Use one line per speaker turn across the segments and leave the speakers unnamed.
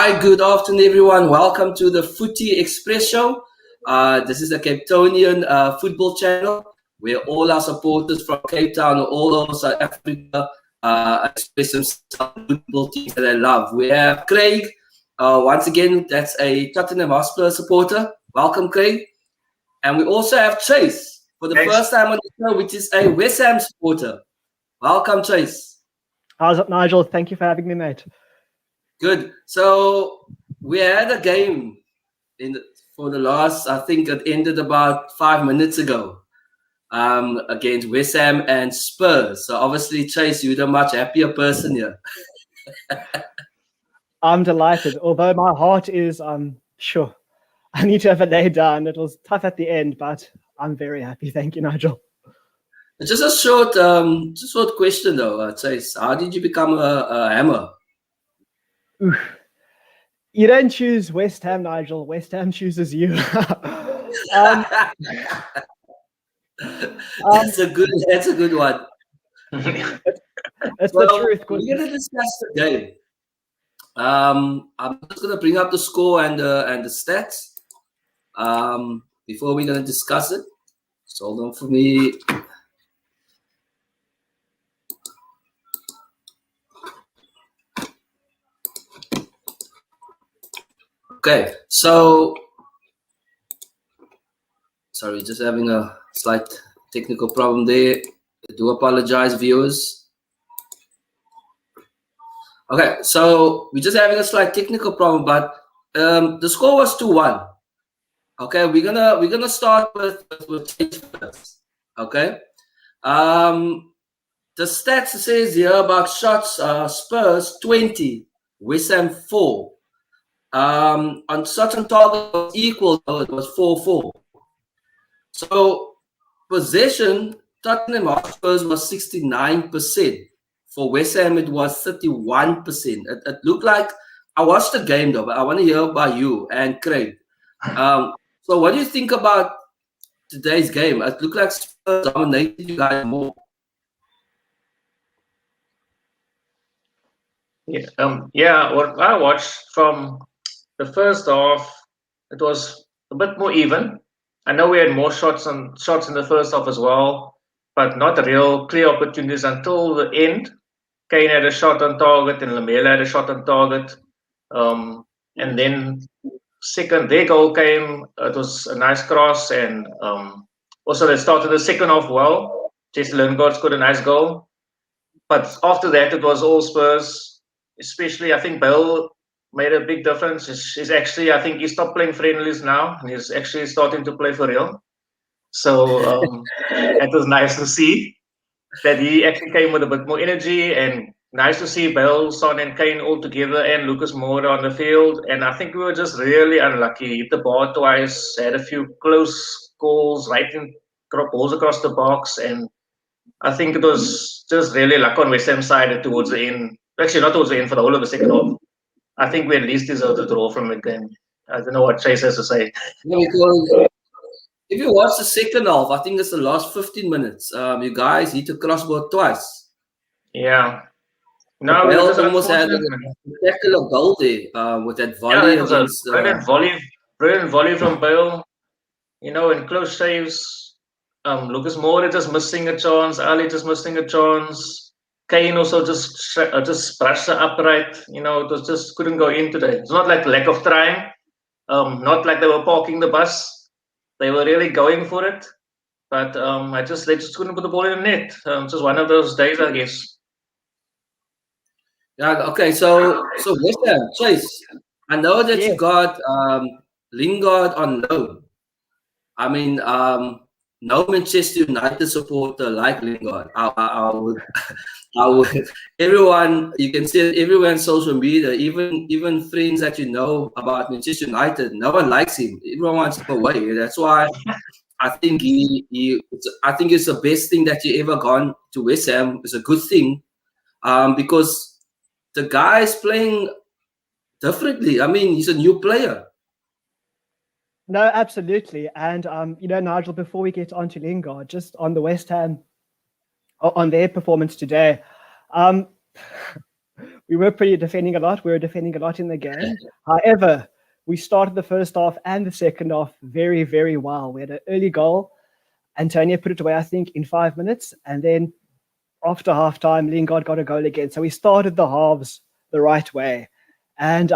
Hi, good afternoon, everyone. Welcome to the Footy Express Show. This is a Cape Townian football channel where all our supporters from Cape Town or all over South Africa express themselves football teams that they love. We have Craig, once again, that's a Tottenham Hotspur supporter. Welcome, Craig. And we also have Chase for the first time on the show, which is a Westham supporter. Welcome, Chase.
How's it, Nigel? Thank you for having me, mate.
Good. So we had a game for the last, I think it ended about 5 minutes ago against Westham and Spurs. So obviously, Chase, you're the much happier person here.
I'm delighted. Although my heart is, sure, I need to have it laid down. It was tough at the end, but I'm very happy. Thank you, Nigel.
Just a short question though, Chase. How did you become a Hammer?
Oof. You don't choose West Ham, Nigel. West Ham chooses you.
That's a good one.
That's the truth.
We're gonna discuss the game. I'm just gonna bring up the score and the stats before we're gonna discuss it. So hold on for me. Okay, so sorry, just having a slight technical problem there. I do apologize, viewers. Okay, so we're just having a slight technical problem, but the score was 2-1. Okay, we're gonna start with Chase first. Okay, the stats says here about shots: Spurs 20, Westham 4. On shots on target was equal, though it was 4-4. So possession, Tottenham Hotspurs was 69%. For West Ham, it was 31%. It looked like, I watched the game though, but I want to hear about you and Craig. So what do you think about today's game? It looked like Spurs dominated you guys more.
What I watched from the first half, it was a bit more even. I know we had more shots in the first half as well, but not real clear opportunities until the end. Kane had a shot on target and Lamela had a shot on target. And then their goal came. It was a nice cross, and also they started the second half well. Jesse Lingard scored a nice goal. But after that, it was all Spurs. Especially, I think Bale made a big difference. He's actually, I think he stopped playing friendlies now, and he's actually starting to play for real. So it was nice to see that he actually came with a bit more energy, and nice to see Bale, Son, and Kane all together, and Lucas Moura on the field. And I think we were just really unlucky. Hit the bar twice, had a few close calls, balls across the box, and I think it was just really luck on West Ham's side towards the end. Actually, not towards the end, for the whole of the second half. I think we at least deserved a draw from the game. I don't know what Chase has to say.
Yeah, because if you watch the second half, I think it's the last 15 minutes. You guys hit a crossbar twice.
Yeah.
No, we almost had a spectacular goal there with that volley against.
Brilliant volley from Bale. In close saves. Lucas Moura just missing a chance. Ali just missing a chance. Kane also just brushed the upright. It was just couldn't go in today. It's not like lack of trying. Not like they were parking the bus. They were really going for it. But they just couldn't put the ball in the net. Just one of those days, I guess.
Yeah. Okay. So West Ham, Chase, I know that you got Lingard on loan. I mean, no Manchester United supporter like Lingard. I would. Everyone, you can see it everywhere on social media. Even friends that you know about Manchester United, no one likes him. Everyone wants him away. That's why I think I think it's the best thing that you ever gone to West Ham. It's a good thing, because the guy is playing differently. I mean, he's a new player.
No, absolutely. And, Nigel, before we get on to Lingard, just on the West Ham, on their performance today, we were pretty defending a lot. We were defending a lot in the game. However, we started the first half and the second half very, very well. We had an early goal. Antonio put it away, I think, in 5 minutes. And then after halftime, Lingard got a goal again. So we started the halves the right way. And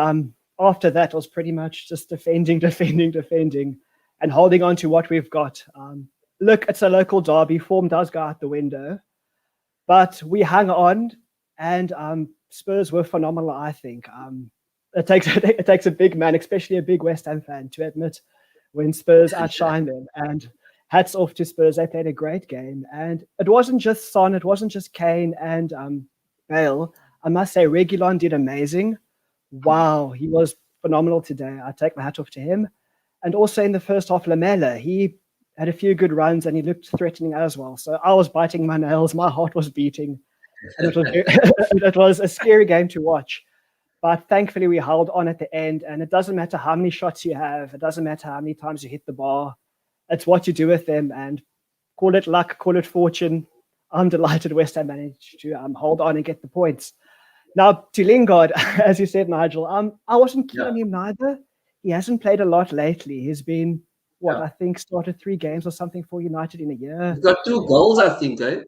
after that, it was pretty much just defending, and holding on to what we've got. Look, it's a local derby. Form does go out the window. But we hung on, and Spurs were phenomenal, I think. It takes a big man, especially a big West Ham fan, to admit when Spurs outshine them. And hats off to Spurs. They played a great game. And it wasn't just Son, it wasn't just Kane and Bale. I must say, Reguilon did amazing. Wow, he was phenomenal today. I take my hat off to him. And also in the first half, Lamela, he had a few good runs and he looked threatening as well. So I was biting my nails. My heart was beating. And it was a scary game to watch. But thankfully, we held on at the end. And it doesn't matter how many shots you have. It doesn't matter how many times you hit the bar. It's what you do with them. And call it luck, call it fortune. I'm delighted West Ham managed to hold on and get the points. Now, to Lingard, as you said, Nigel, I wasn't keen on him neither. He hasn't played a lot lately. He's been, I think started 3 games or something for United in a year.
He's got 2 goals, I think, eh?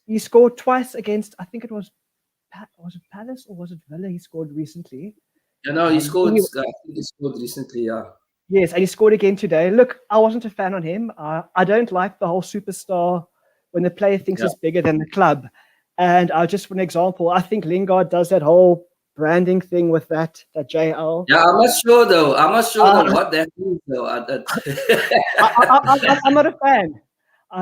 He scored twice against, I think it was it Palace or was it Villa he scored recently?
Yeah, no, he scored, I think he scored recently, yeah.
Yes, and he scored again today. Look, I wasn't a fan on him. I don't like the whole superstar when the player thinks he's bigger than the club. And just for an example, I think Lingard does that whole branding thing with that JL.
Yeah, I'm not sure though what that means though.
I'm not a fan.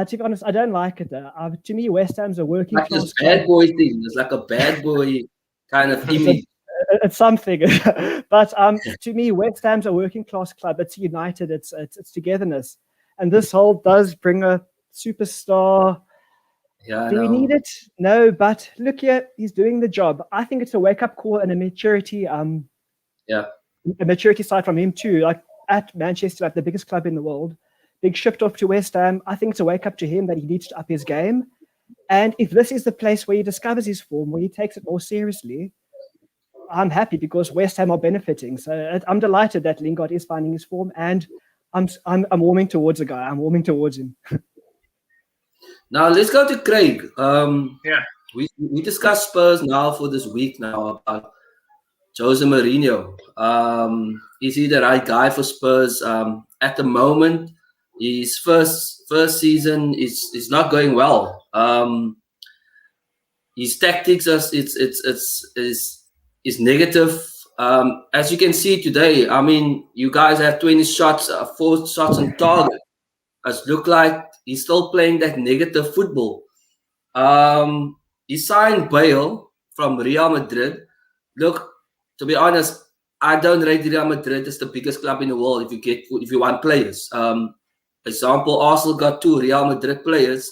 To be honest, I don't like it though. To me, West Ham's a working
like
class
this bad boy thing. It's like a bad boy kind of image.
It's something. But to me, West Ham's a working class club. It's united. It's togetherness. And this whole does bring a superstar.
Yeah,
do we need it? No, but look here, he's doing the job. I think it's a wake-up call and a maturity side from him too. Like at Manchester, like the biggest club in the world, big shift off to West Ham. I think it's a wake-up to him that he needs to up his game. And if this is the place where he discovers his form, where he takes it more seriously, I'm happy because West Ham are benefiting. So I'm delighted that Lingard is finding his form, and I'm warming towards the guy. I'm warming towards him.
Now let's go to Craig. We discussed Spurs now for this week now about Jose Mourinho. Is he the right guy for Spurs? At the moment, his first season is not going well. His tactics is negative. As you can see today, I mean, you guys have 20 shots, 4 shots on target. It look like he's still playing that negative football. He signed Bale from Real Madrid. Look, to be honest, I don't rate Real Madrid as the biggest club in the world if you want players. Example, Arsenal got 2 Real Madrid players.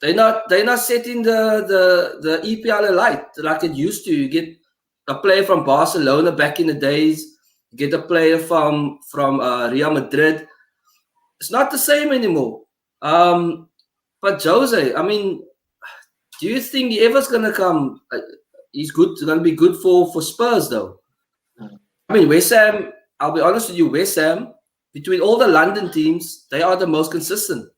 They're not setting the EPL alight like it used to. You get a player from Barcelona back in the days. You get a player from Real Madrid. It's not the same anymore. But Jose, I mean, do you think he ever's gonna come? He's gonna be good for Spurs though. I mean, West Ham. I'll be honest with you, West Ham. Between all the London teams, they are the most consistent.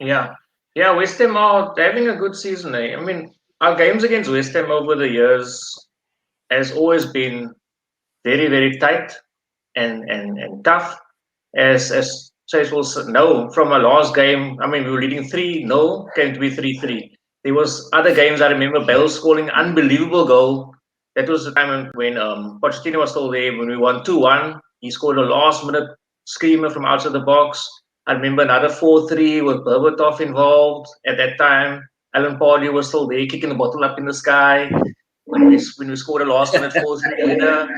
Yeah, West Ham are having a good season. I mean, our games against West Ham over the years has always been very, very tight and tough. As Chase will know from our last game, I mean, we were leading 3-0, came to be 3-3. There was other games, I remember Bale scoring an unbelievable goal. That was the time when Pochettino was still there, when we won 2-1. He scored a last-minute screamer from outside the box. I remember another 4-3 with Berbatov involved at that time. Alan Pardew was still there, kicking the bottle up in the sky when we scored a last-minute 4-3 winner.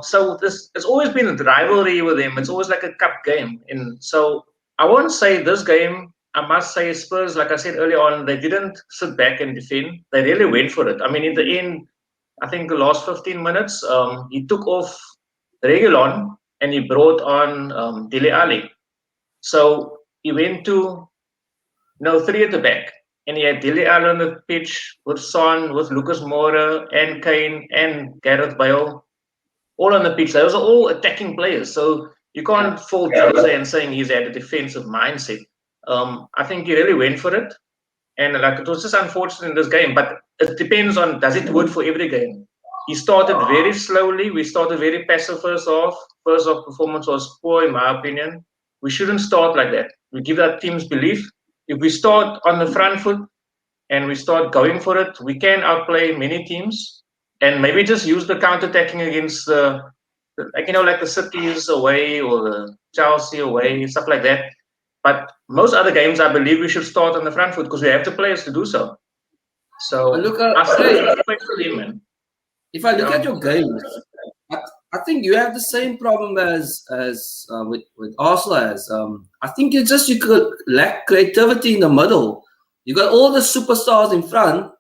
So it's always been a rivalry with him. It's always like a cup game. And so I won't say this game, I must say Spurs, like I said earlier on, they didn't sit back and defend. They really went for it. I mean, in the end, I think the last 15 minutes, he took off Reguilon and he brought on Dele Alli. So he went to 3 at the back. and he had Dele Alli on the pitch with Son, with Lucas Moura, and Kane, and Gareth Bale, all on the pitch. Those are all attacking players. So you can't fault Jose and saying he's had a defensive mindset. I think he really went for it. And like it was just unfortunate in this game, but it depends on does it work for every game. He started very slowly. We started very passive first half. First half performance was poor, in my opinion. We shouldn't start like that. We give our teams belief. If we start on the front foot and we start going for it, we can outplay many teams. And maybe just use the counter-attacking against like the Cities away or the Chelsea away, stuff like that. But most other games, I believe we should start on the front foot because we have the players to do so. So
Look,
I still respect him, man.
if I look at your games, I think you have the same problem as with Arsenal as. I think you could lack creativity in the middle. You got all the superstars in front.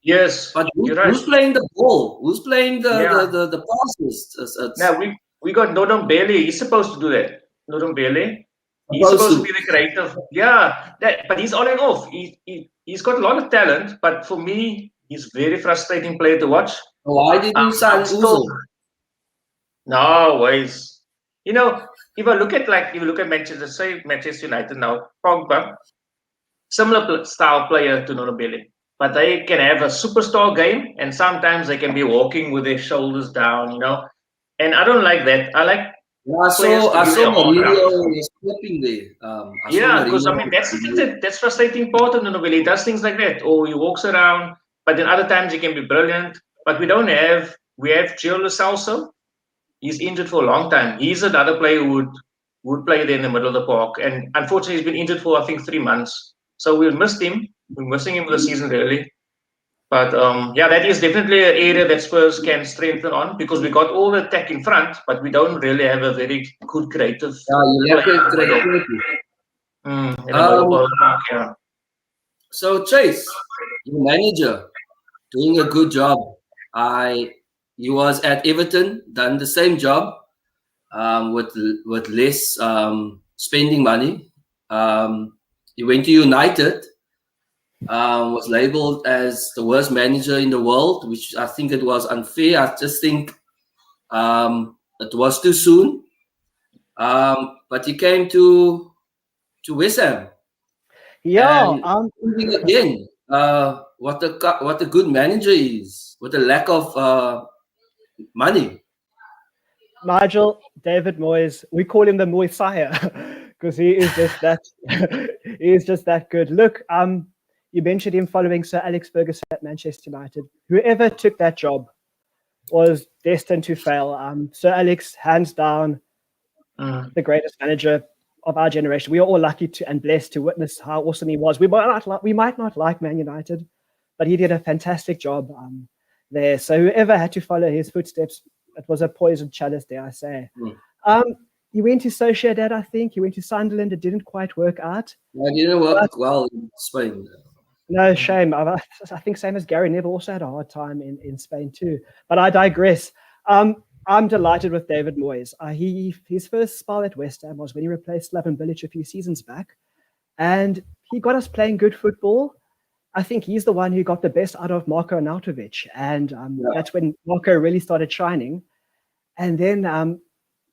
Yes,
But
you're right.
who's playing the ball? Who's playing the passes?
Now we got Nodom Bailey. He's supposed to do that. Nodom Bailey. He's supposed to be the creative. Yeah, but he's on and off. He's got a lot of talent, but for me, he's very frustrating player to watch.
Why did you sign Ozil?
No ways. You know, if you look at Manchester United now, Pogba, similar style player to Nodom Bailey. But they can have a superstar game, and sometimes they can be walking with their shoulders down, And I don't like that. I like.
I saw Mourinho was flipping there.
Because that's frustrating part of Nodom Bailey. He does things like that, or he walks around. But then other times he can be brilliant. But we have Gio Lo Celso. He's injured for a long time. He's another player who would play there in the middle of the park, and unfortunately he's been injured for I think 3 months. So we'll miss him. We're missing him for the season really. But that is definitely an area that Spurs can strengthen on because we got all the attack in front, but we don't really have a very good creative.
Creativity. So Chase, your manager, doing a good job. He was at Everton, done the same job, with less spending money. He went to United. Was labeled as the worst manager in the world, which I think it was unfair. I just think it was too soon. But he came to Westham.
Yeah.
Again, what a good manager is with a lack of money.
Nigel, David Moyes, we call him the Moyesiah because he is just that. He is just that good. Look, you mentioned him following Sir Alex Ferguson at Manchester United. Whoever took that job was destined to fail. Sir Alex, hands down, the greatest manager of our generation. We are all lucky and blessed to witness how awesome he was. We might not like Man United, but he did a fantastic job there. So whoever had to follow his footsteps, it was a poisoned chalice, dare I say. He went to Sociedad, I think. He went to Sunderland. It didn't quite work out.
It didn't work well in Spain.
No, shame. I think same as Gary Neville also had a hard time in Spain too. But I digress. I'm delighted with David Moyes. His first spell at West Ham was when he replaced Slaven Bilic a few seasons back. And he got us playing good football. I think he's the one who got the best out of Marko Arnautovic. And that's when Marko really started shining. And then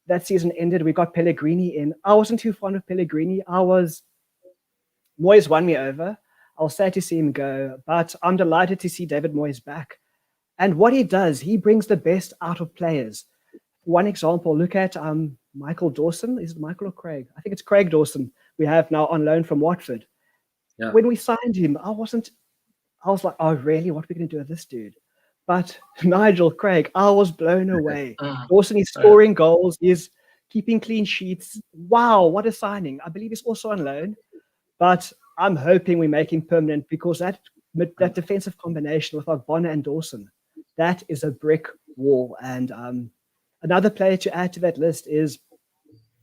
that season ended. We got Pellegrini in. I wasn't too fond of Pellegrini. Moyes won me over. I was sad to see him go, but I'm delighted to see David Moyes back. And what he does, he brings the best out of players. One example, look at Michael Dawson. Is it Michael or Craig? I think it's Craig Dawson we have now on loan from Watford. Yeah. When we signed him, I was like, oh, really? What are we going to do with this dude? But Nigel, Craig, I was blown away. Dawson is scoring goals. He's keeping clean sheets. Wow, what a signing. I believe he's also on loan. But I'm hoping we make him permanent because that defensive combination with Ogbonna and Dawson, that is a brick wall. And another player to add to that list is,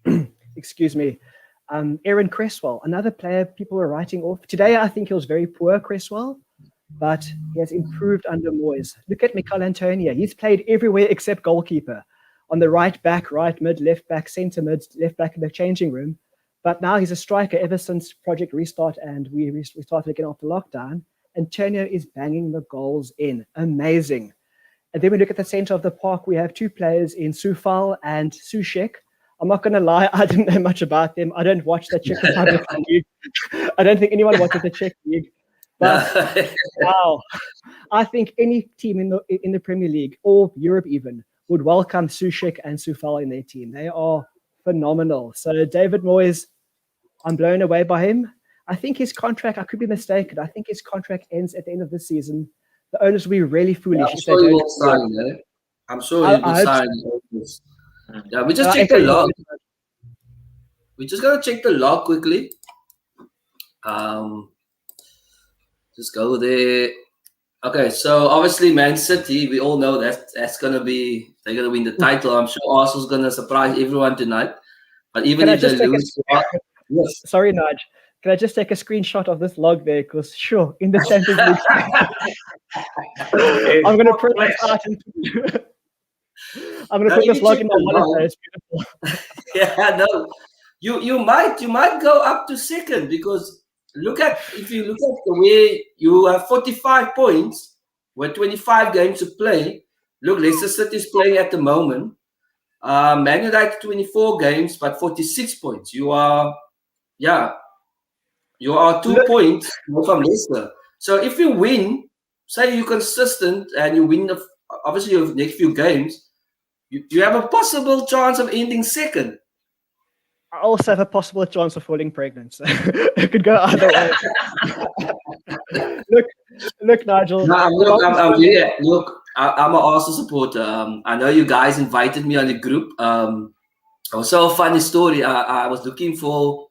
Aaron Cresswell, another player people are writing off. Today, I think he was very poor, Cresswell, but he has improved under Moyes. Look at Mikel Antonio. He's played everywhere except goalkeeper. On the right back, right mid, left back, centre mid, left back in the changing room. But now he's a striker ever since Project Restart, and we started again after lockdown. Antonio is banging the goals in. Amazing. And then we look at the center of the park. We have two players in Sufal and Sushek. I'm not going to lie, I didn't know much about them. I don't watch the Czech Republic League. I don't think anyone watches the Czech League. But wow, I think any team in the Premier League or Europe even would welcome Sushek and Sufal in their team. They are phenomenal. So David Moyes, I'm blown away by him. I think his contract, I could be mistaken, I think his contract ends at the end of the season. The owners will be really foolish if they don't.
He will sign, eh? I'm sure he will sign. So. Yeah, we just check the log. We're just gonna check the log quickly. Just go there. Okay, so obviously Man City, we all know that they're gonna win the title. I'm sure Arsenal's gonna surprise everyone tonight. But even if they lose,
yes. Sorry, Nige. Can I just take a screenshot of this log there? Because sure, in the Champions League, I'm going to print this out. I'm going to put this log in my monitor. It's beautiful.
Yeah, no, you might go up to second because if you look at the way you have 45 points with 25 games to play. Look, Leicester City is playing at the moment. Man United 24 games, but 46 points. You are 2 points from Leicester. So if you win, say you're consistent and you win obviously your next few games, you have a possible chance of ending second.
I also have a possible chance of falling pregnant. So it could go either way. look, Nigel.
No, I'm an Arsenal supporter. I know you guys invited me on the group. It was so a funny story. I was looking for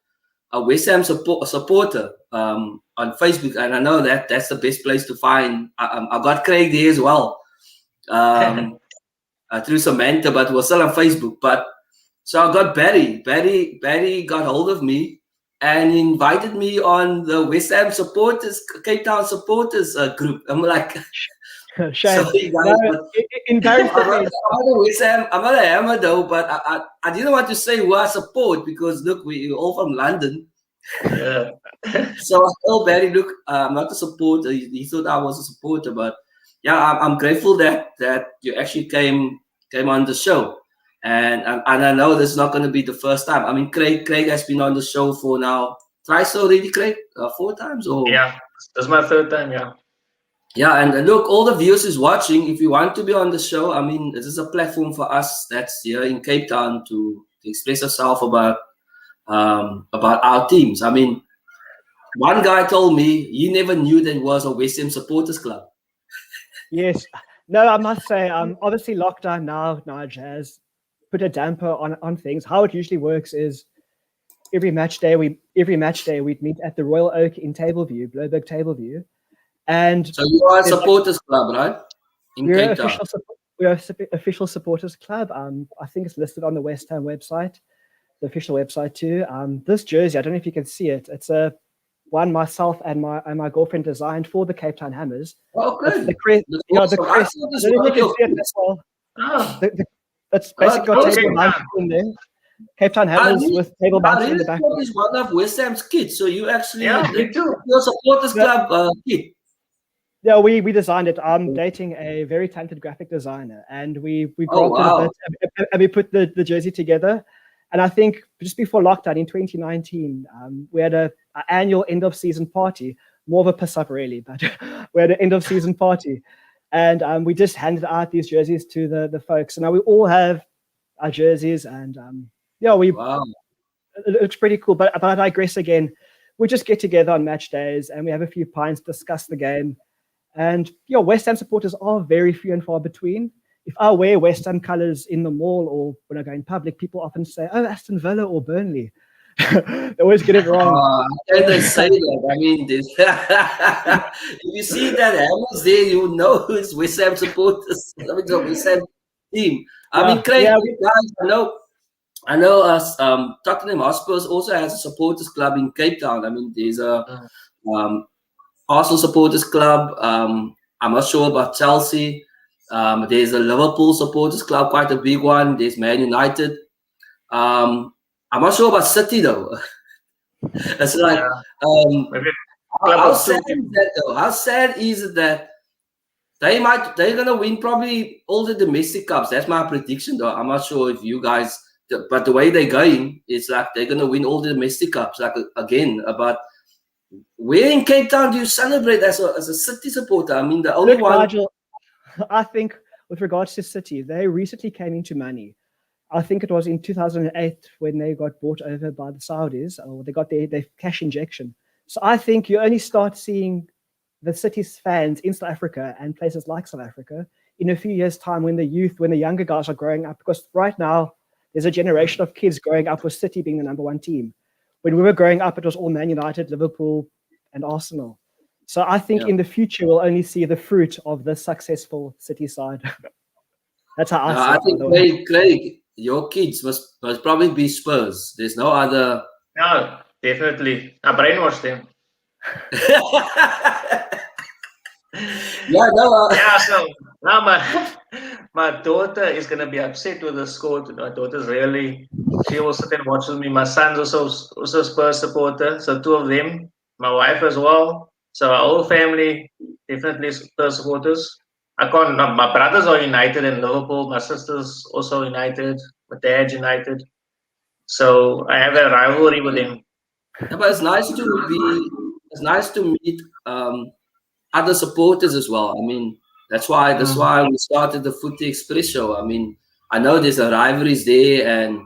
a West Ham supporter on Facebook, and I know that's the best place to find. I got Craig there as well through Samantha, but was still on Facebook. But so I got Barry. Barry got hold of me and invited me on the West Ham supporters, Cape Town supporters group. I'm like,
shame.
Sorry, guys, I'm not a Hammer though, but I didn't want to say who I support because look, we're all from London.
Yeah.
So I told Barry, look, I'm not a supporter. He thought I was a supporter, but yeah, I'm grateful that you actually came on the show, and I know this is not going to be the first time. I mean, Craig has been on the show for now thrice already, Craig, 4 times or
yeah, this is my 3rd time, yeah.
Yeah, and look, all the viewers is watching. If you want to be on the show, I mean, this is a platform for us that's here in Cape Town to express ourselves about our teams. I mean, one guy told me he never knew there was a West Ham supporters club.
Yes. No, I must say, obviously lockdown now, Nige has put a damper on things. How it usually works is every match day we'd meet at the Royal Oak in Tableview, Bloberg Tableview. And
so you are a supporters club, right?
We're an official supporters club. I think it's listed on the West Ham website, the official website too. This jersey, I don't know if you can see it. It's a one myself and my girlfriend designed for the Cape Town Hammers.
Oh, good.
The crest. I don't know if you can see it as well. That's basically got table mounted in there. Cape Town Hammers with table mounted in the back.
Is one of West Ham's kids, so you actually
me too.
Your supporters club kid.
Yeah, we designed it. I'm dating a very talented graphic designer, and we brought a bit, and we put the jersey together. And I think just before lockdown in 2019, we had an annual end of season party, more of a piss up really, but we had an end of season party, and we just handed out these jerseys to the folks. So now we all have our jerseys, and it's pretty cool. But I digress again. We just get together on match days, and we have a few pints, discuss the game. And West Ham supporters are very few and far between. If I wear West Ham colours in the mall or when I go in public, people often say, "Oh, Aston Villa or Burnley." They always get it wrong.
They say that. I mean, if you see that Hammers there, you know it's West Ham supporters. I mean, the West Ham team. I mean, Craig, guys, I know. Tottenham Hotspur also has a supporters club in Cape Town. I mean, there's a Arsenal supporters club. I'm not sure about Chelsea. There's a Liverpool supporters club, quite a big one. There's Man United. I'm not sure about City though. It's like,
Yeah,
um,
maybe a
how,
club
how
of
sad
two
is
people.
that though? How sad is it that they're gonna win probably all the domestic cups? That's my prediction though. I'm not sure if you guys, but the way they're going, it's like they're gonna win all the domestic cups. Like again, but where in Cape Town do you celebrate as a City supporter? I mean, the only
Look,
one.
Nigel, I think with regards to City, they recently came into money. I think it was in 2008 when they got bought over by the Saudis, or they got their cash injection. So I think you only start seeing the City's fans in South Africa and places like South Africa in a few years' time when the younger guys are growing up. Because right now, there's a generation of kids growing up with City being the number one team. When we were growing up, it was all Man United, Liverpool, and Arsenal. So I think
Yeah.
in the future, we'll only see the fruit of this successful City side. That's how I
No,
see
I
it, by
think
the way.
Craig, your kids must probably be Spurs. There's no other.
No, definitely. I brainwashed them.
Yeah, no.
Yeah, so now my my daughter is gonna be upset with the score. My daughter's really, she will sit and watch with me. My son's also Spurs supporter, so two of them. My wife as well. So our whole family definitely Spurs supporters. I can't. My brothers are United in Liverpool. My sister's also United. My dad's United. So I have a rivalry with them.
Yeah, but it's nice to meet other supporters as well. I mean, that's
Mm,
why we started the Footy Express show. I mean, I know there's a rivalries there, and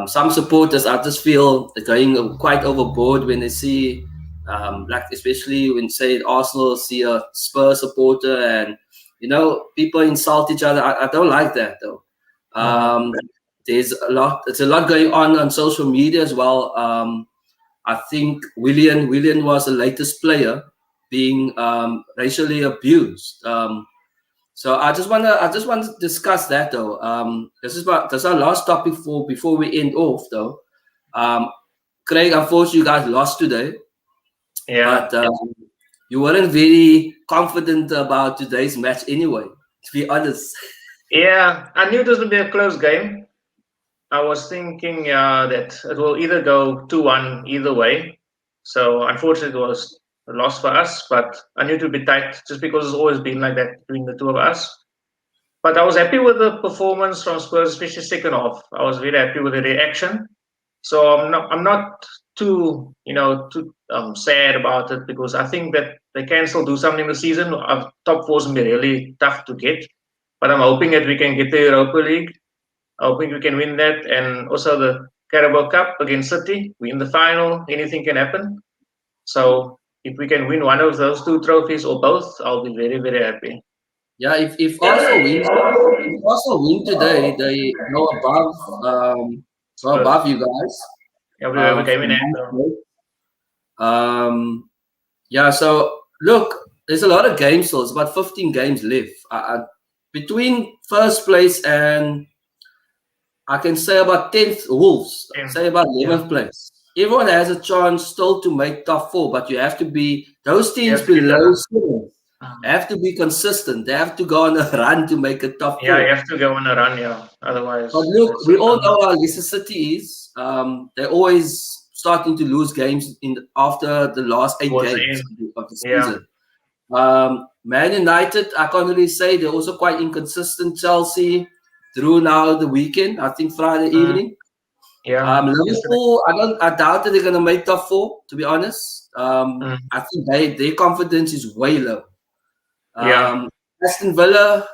some supporters I just feel they're going quite overboard when they see, like especially when say Arsenal see a Spurs supporter, and people insult each other. I don't like that though.
mm.
Um, there's a lot going on social media as well. I think Willian was the latest player being racially abused. So I just want to discuss that though. This is our last topic for before we end off though. Um, Craig, unfortunately, you guys lost today,
Yeah,
but you weren't very confident about today's match anyway. To be honest.
yeah. I knew it was gonna be a close game. I was thinking that it will either go 2-1 either way. So unfortunately, it was a loss for us, but I knew it would be tight just because it's always been like that between the two of us. But I was happy with the performance from Spurs, especially second half. I was very happy with the reaction. So I'm not too sad about it because I think that they can still do something this season. Top four is gonna be really tough to get, but I'm hoping that we can get the Europa League. I think we can win that, and also the Carabao Cup against City. We in the final. Anything can happen. So if we can win one of those two trophies or both, I'll be very very happy.
Yeah, if Arsenal win today, they go
Spurs.
above you guys.
Yeah, we came in
From
hand.
ninth place. Yeah, so look, there's a lot of games still. It's about 15 games left. Between first place and I can say about 10th Wolves, say about
Yeah,
11th place. Everyone has a chance still to make top four, but you have to be those
you
teams
have to get
below
the.
seven have to be consistent. They have to go on a run to make a top
Yeah, you
four.
have to go on a run. Yeah,
But
otherwise
look,
it's
we
just
all know how Leicester City is. They're always starting to lose games after the last eight
towards the
games
end.
of the
Yeah.
season. Man United, I can't really say they're also quite inconsistent. Chelsea through now the weekend. I think Friday
Mm,
evening.
yeah. Yesterday.
Liverpool, I doubt that they're gonna make top four. To be honest,
Mm,
I think their confidence is way low.
yeah.
Aston Villa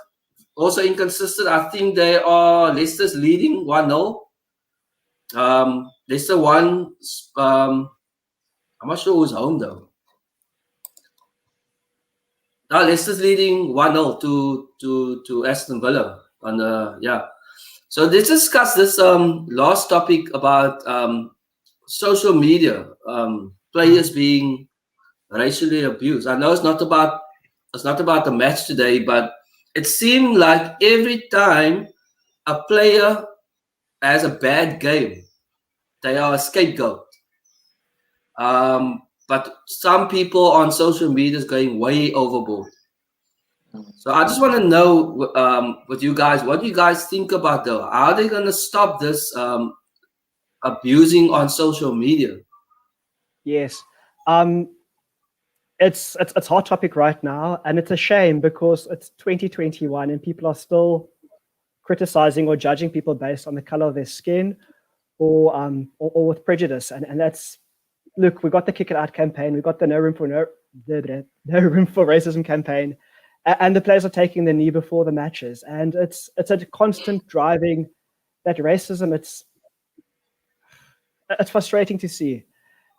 also inconsistent. I think they are Leicester's leading 1-0. Leicester won. I'm not sure who's home though. No, Leicester's leading 1-0 to Aston Villa on the yeah. So let's discuss this last topic about social media,
Mm,
players being racially abused. I know it's not about the match today, but it seemed like every time a player has a bad game, they are a scapegoat. But some people on social media is going way overboard. So I just want to know with you guys, what do you guys think about though? How are they going to stop this abusing on social media?
Yes. Um, it's hot topic right now, and it's a shame because it's 2021 and people are still criticizing or judging people based on the color of their skin or with prejudice. And that's, look, we got the Kick It Out campaign, we got the No Room for Racism campaign, and the players are taking the knee before the matches, and it's a constant driving that racism. It's frustrating to see.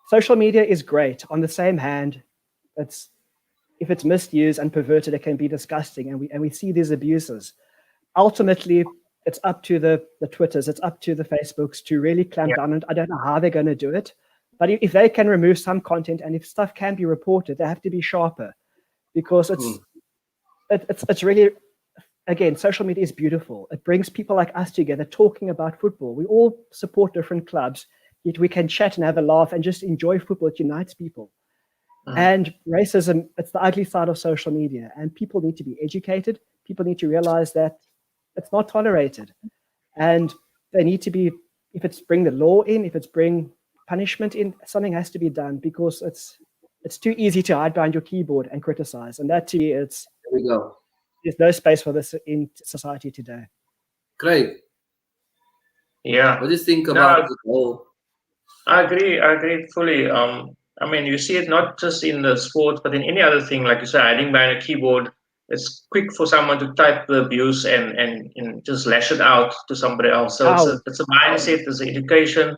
Social media is great. On the same hand, it's if it's misused and perverted, it can be disgusting, and we see these abuses. Ultimately, it's up to the Twitters, it's up to the Facebooks to really clamp down. And I don't know how they're going to do it, but if they can remove some content and if stuff can be reported, they have to be sharper, because it's really, again, social media is beautiful. It brings people like us together talking about football. We all support different clubs, yet we can chat and have a laugh and just enjoy football. It unites people. And racism, it's the ugly side of social media, and people need to be educated. People need to realize that it's not tolerated, and they need to be, if it's bring the law in, if it's bring punishment in, something has to be done, because it's too easy to hide behind your keyboard and criticize, and that to me,
There we go.
there's no space for this in society today.
Great.
Yeah.
What do you think
No,
about the whole?
I agree fully. I mean, you see it not just in the sports, but in any other thing, like you said, hiding behind a keyboard. It's quick for someone to type the abuse and just lash it out to somebody else. So
How?
it's a mindset, it's an education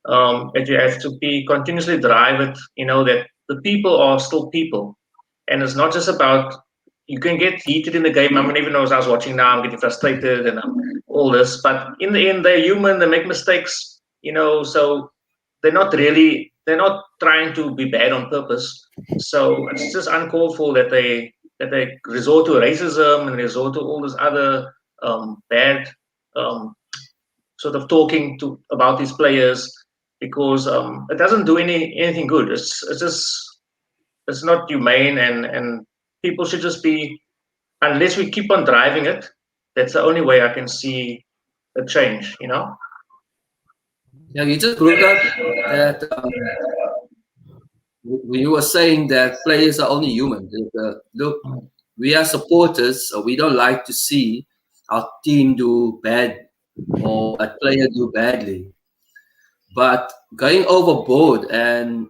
that you have to be continuously drive it. You know that the people are still people, and it's not just about, you can get heated in the game. I mean, even though as I was watching now, I'm getting frustrated and all this, but in the end, they're human. They make mistakes. So they're not trying to be bad on purpose. So it's just uncalled for that they resort to racism and resort to all this other bad um, sort of talking to about these players, because it doesn't do anything good. It's not humane, and people should just be, unless we keep on driving it, that's the only way I can see a change.
Yeah, you just brought up that you were saying that players are only human. Look, we are supporters, so we don't like to see our team do bad or a player do badly. But going overboard and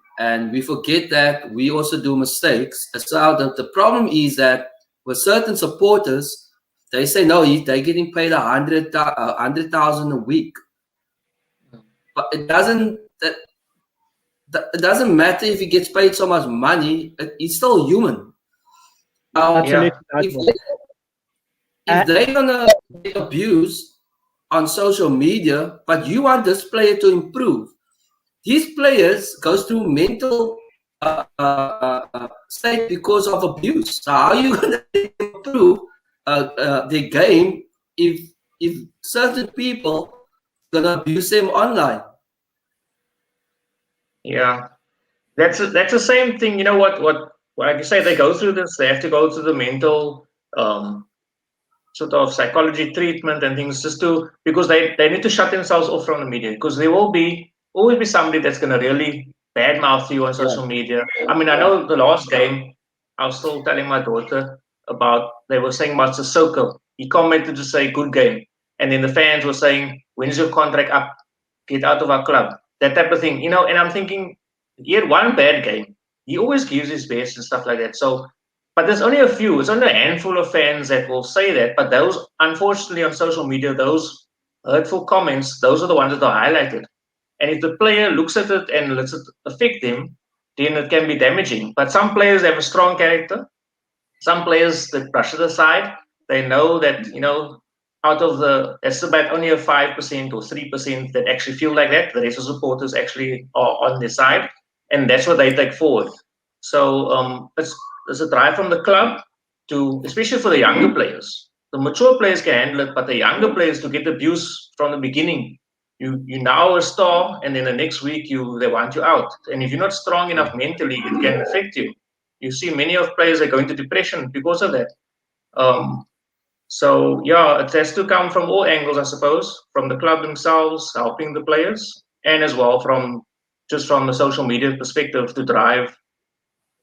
we forget that we also do mistakes. So the problem is that with certain supporters, they say no, they're getting paid 100,000 a week, but it doesn't matter if he gets paid so much money. He's still human.
Absolutely.
If they're gonna get abused on social media, but you want this player to improve, these players goes through mental state because of abuse. So how are you going to improve their game if certain people gonna abuse them online?
Yeah, that's the same thing. You know what like you say, they go through this. They have to go through the mental um, sort of psychology treatment and things, just to, because they need to shut themselves off from the media, because there will always be somebody that's going to really badmouth you on social media. I mean, I know the last game, I was still telling my daughter about, they were saying about Sissoko. He commented to say good game, and then the fans were saying, when's your contract up, get out of our club, that type of thing. And I'm thinking, he had one bad game, he always gives his best and stuff like that. So, but there's only a few, it's only a handful of fans that will say that. But those, unfortunately, on social media, those hurtful comments, those are the ones that are highlighted. And if the player looks at it and lets it affect him, then it can be damaging. But some players have a strong character. Some players that brush it aside. They know that, out of it's about only a 5% or 3% that actually feel like that. The rest of supporters actually are on their side, and that's what they take forward. So there's a drive from the club to, especially for the younger players. The mature players can handle it, but the younger players, to get abuse from the beginning. You now a star, and then the next week they want you out. And if you're not strong enough mentally, it can affect you. You see many of players are going to depression because of that. So yeah, it has to come from all angles, I suppose, from the club themselves helping the players, and as well from just from a social media perspective, to drive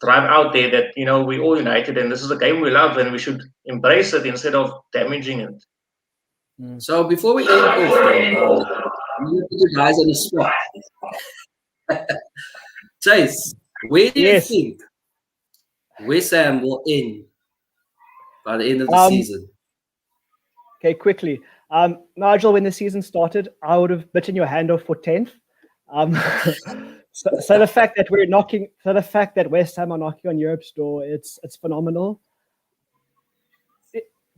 out there that we're all united and this is a game we love and we should embrace it instead of damaging it.
So before we end off, though, I'm going to put you guys on the spot. Chase, where do you think Westham will end by the end of the season?
Okay, quickly. Nigel, when the season started, I would have bitten your hand off for 10th. So the fact that West Ham are knocking on Europe's door, it's phenomenal.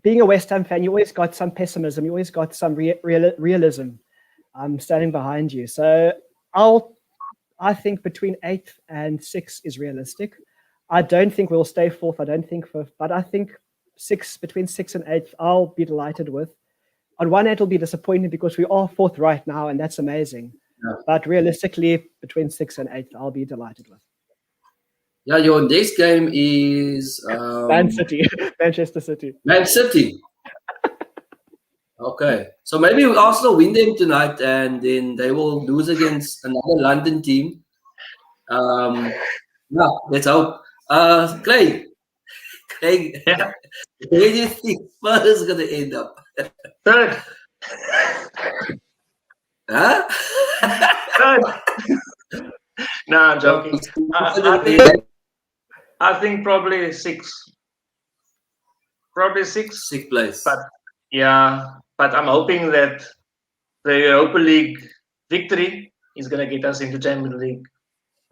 Being a West Ham fan, you always got some pessimism, you always got some realism standing behind you. So I think between 8th and 6th is realistic. I don't think we'll stay 4th. I don't think 5th, but I think between 6th and 8th, I'll be delighted with. On one hand, it'll be disappointing because we are 4th right now, and that's amazing. Yeah. But realistically, between 6th and 8th, I'll be delighted with.
Yeah, your next game is
Manchester City.
Man City. Okay, so maybe Arsenal win them tonight, and then they will lose against another London team. Yeah, let's hope. Craig,
yeah.
Where do you think Spurs is going to end up?
3rd.
Huh?
3rd. No, I'm joking. I think probably 6th. Probably 6th.
6th place.
But I'm hoping that the Europa League victory is going to get us into Champions League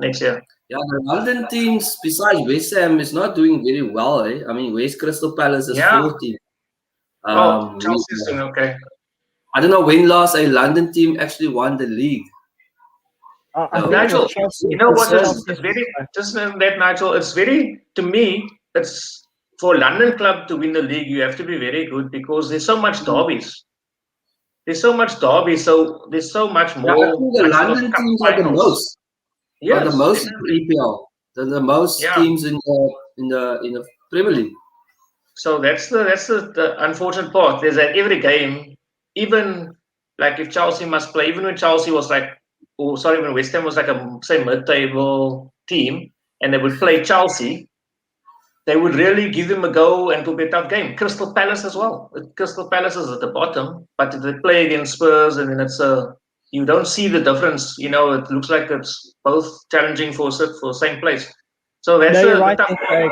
next year.
Yeah, the London teams, besides West Ham, is not doing very well. I mean, West Crystal Palace is 14th.
Chelsea's doing okay.
I don't know when last a London team actually won the league.
Nigel, you know what? It's very just that, Nigel. It's very, to me, it's for a London club to win the league. You have to be very good because there's so much derbies. So there's so much more.
I think the London teams are the most.
Yes,
are the most in EPL. They're the most teams in the Premier League.
So that's the unfortunate part. Is that every game, even like if Chelsea must play, even when Chelsea was like, when West Ham was like a mid-table team, and they would play Chelsea, they would really give them a go and it would be a tough game. Crystal Palace as well. Crystal Palace is at the bottom, but they play against Spurs, and then you don't see the difference. It looks like it's both challenging for the same place. So that's
right,
the tough
Craig.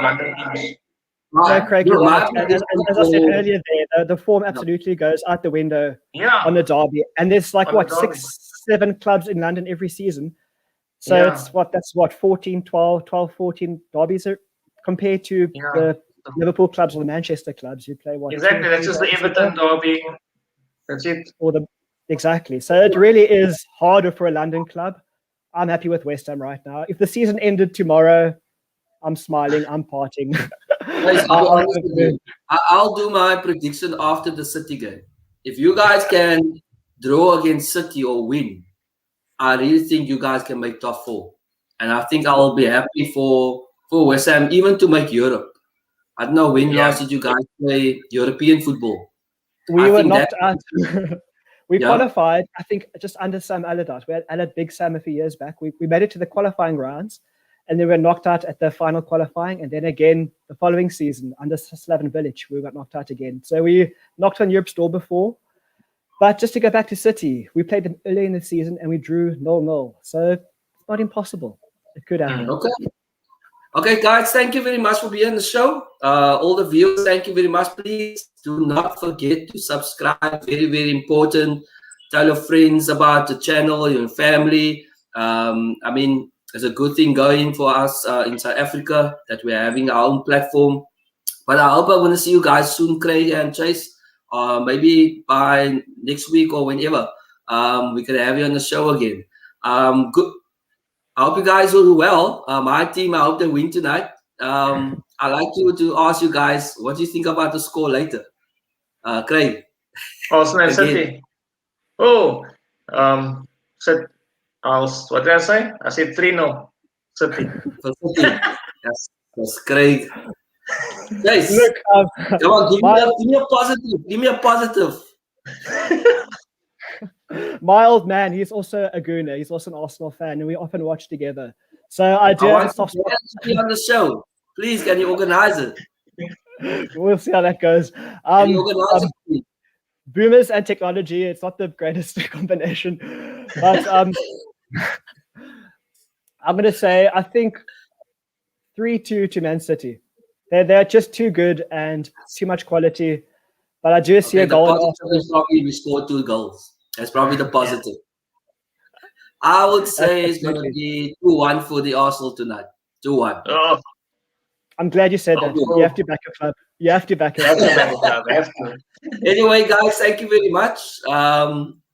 Craig, you're right. As I said earlier, the form absolutely goes out the window on the derby. And there's 6-7 clubs in London every season. So that's 14, 12, 14 derbies compared to the Liverpool clubs or the Manchester clubs who play
Exactly, that's just the Everton derby. That's it.
Exactly. So it really is harder for a London club. I'm happy with West Ham right now. If the season ended tomorrow, I'm smiling, I'm partying.
I'll do my prediction after the City game. If you guys can draw against City or win, I really think you guys can make top 4. And I think I'll be happy for West Ham even to make Europe. I don't know when last did you guys play European football.
We were knocked out. We qualified, I think, just under Sam Allardyce. We had Big Sam a few years back. We made it to the qualifying rounds, and then we were knocked out at the final qualifying. And then again, the following season, under Slaven Bilic, we got knocked out again. So we knocked on Europe's door before. But just to go back to City, we played them early in the season, and we drew 0-0. So it's not impossible. It could happen.
Okay, guys, thank you very much for being on the show. All the viewers, thank you very much. Please do not forget to subscribe. Very, very important. Tell your friends about the channel, your family. I mean, it's a good thing going for us in South Africa that we're having our own platform. But I hope I want to see you guys soon, Craig and Chase. Maybe by next week or whenever we can have you on the show again. Good. I hope you guys will do well. My team, I hope they win tonight. I'd like to ask you guys, what do you think about the score later? Craig.
Arsenal City. Oh, what did I say? I said 3-0. City.
For City. Yes, Craig. Guys,
look,
come on, give me a positive. Give me a positive.
My old man, he's also a Gooner. He's also an Arsenal fan, and we often watch together. So I do
I
have a
want
soft spot.
to be on the show. Please, can you organize it?
We'll see how that goes.
Can you organize it, please?
Boomers and technology, it's not the greatest combination. But I'm going to say, I think 3-2 to Man City. They're just too good and too much quality. But I do see a goal.
The positive is probably we scored 2 goals. That's probably the positive. I would say it's going to be 2-1 for the Arsenal tonight. 2-1.
Oh,
I'm glad you said that. You have to back a club. You have to back a club.
Anyway, guys, thank you very much.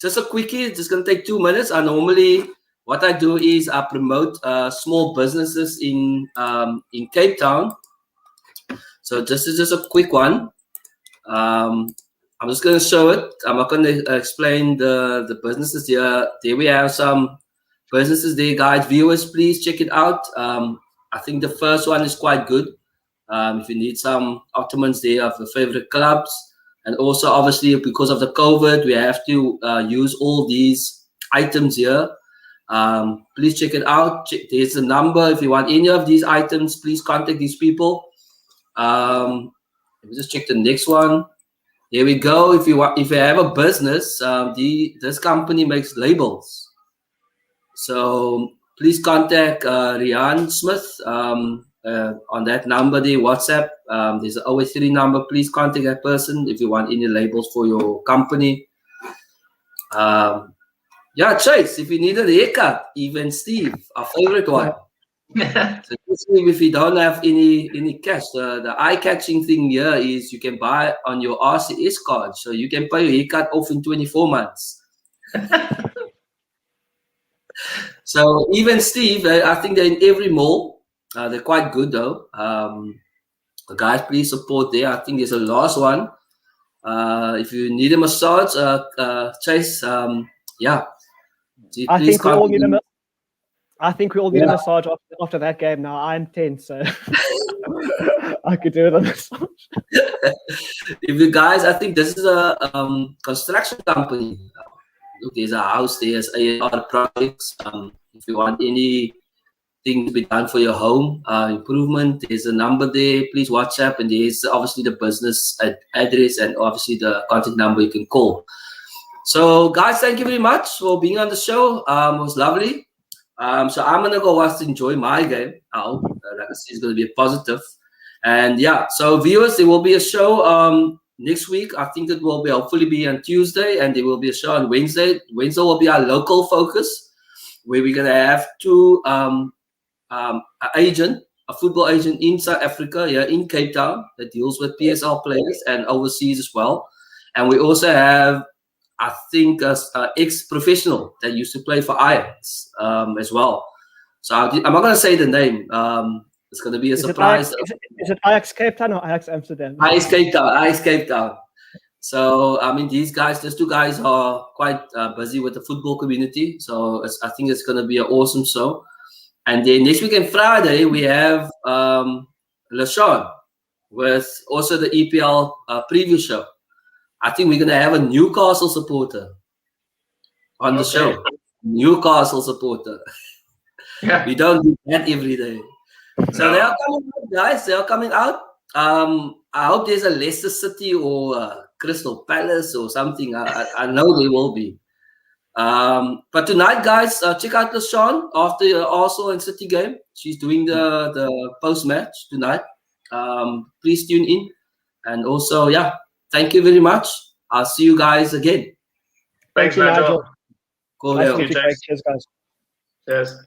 Just a quickie. It's just going to take 2 minutes. What I do is I promote small businesses in Cape Town. So this is just a quick one. I'm just going to show it. I'm not going to explain the businesses here. There we have some businesses there, guys. Viewers, please check it out. I think the first one is quite good. If you need some ottomans there of the favorite clubs. And also, obviously, because of the COVID, we have to use all these items here. Please check it out. There's a number. If you want any of these items, please contact these people. Let me just check the next one. Here we go. If you have a business, this company makes labels. So please contact Rian Smith on that number there, WhatsApp. There's an 083 number. Please contact that person if you want any labels for your company. Yeah, Chase, if you need a haircut, even Steve, our favorite one. So if you don't have any cash, the eye-catching thing here is you can buy on your RCS card, so you can pay your haircut off in 24 months. So even Steve, I think they're in every mall. They're quite good though. Guys, please support there. I think there's a last one. If you need a massage, Chase, yeah.
I think we all need a massage after that game. Now I'm tense, so I could do it on massage.
If you guys, I think this is a construction company. Look, there's a house, there's AR projects. If you want anything to be done for your home improvement, there's a number there. Please WhatsApp, and there's obviously the business address and obviously the contact number you can call. So, guys, thank you very much for being on the show. It was lovely. So I'm gonna go enjoy my game. Like I said, it's gonna be a positive. And yeah, so viewers, there will be a show next week. I think it will hopefully be on Tuesday, and there will be a show on Wednesday. Wednesday will be our local focus, where we're gonna have two a football agent in South Africa, here in Cape Town, that deals with PSL players and overseas as well. And we also have, I think, an ex-professional that used to play for Ajax as well. So I'm not going to say the name. It's going to be a surprise.
Is it Ajax Cape Town or Ajax Amsterdam?
Ajax Cape Town. So, I mean, these two guys are quite busy with the football community. So I think it's going to be an awesome show. And then next week and Friday, we have LaShawn with also the EPL preview show. I think we're going to have a Newcastle supporter on the show. Newcastle supporter. Yeah. We don't do that every day. So they are coming out, guys. They are coming out. I hope there's a Leicester City or Crystal Palace or something. I know there will be. But tonight, guys, check out LaShawn after the Arsenal and City game. She's doing the post-match tonight. Please tune in. And also, yeah. Thank you very much. I'll see you guys again.
Thanks, Nigel.
Cool. Cheers, guys.
Cheers.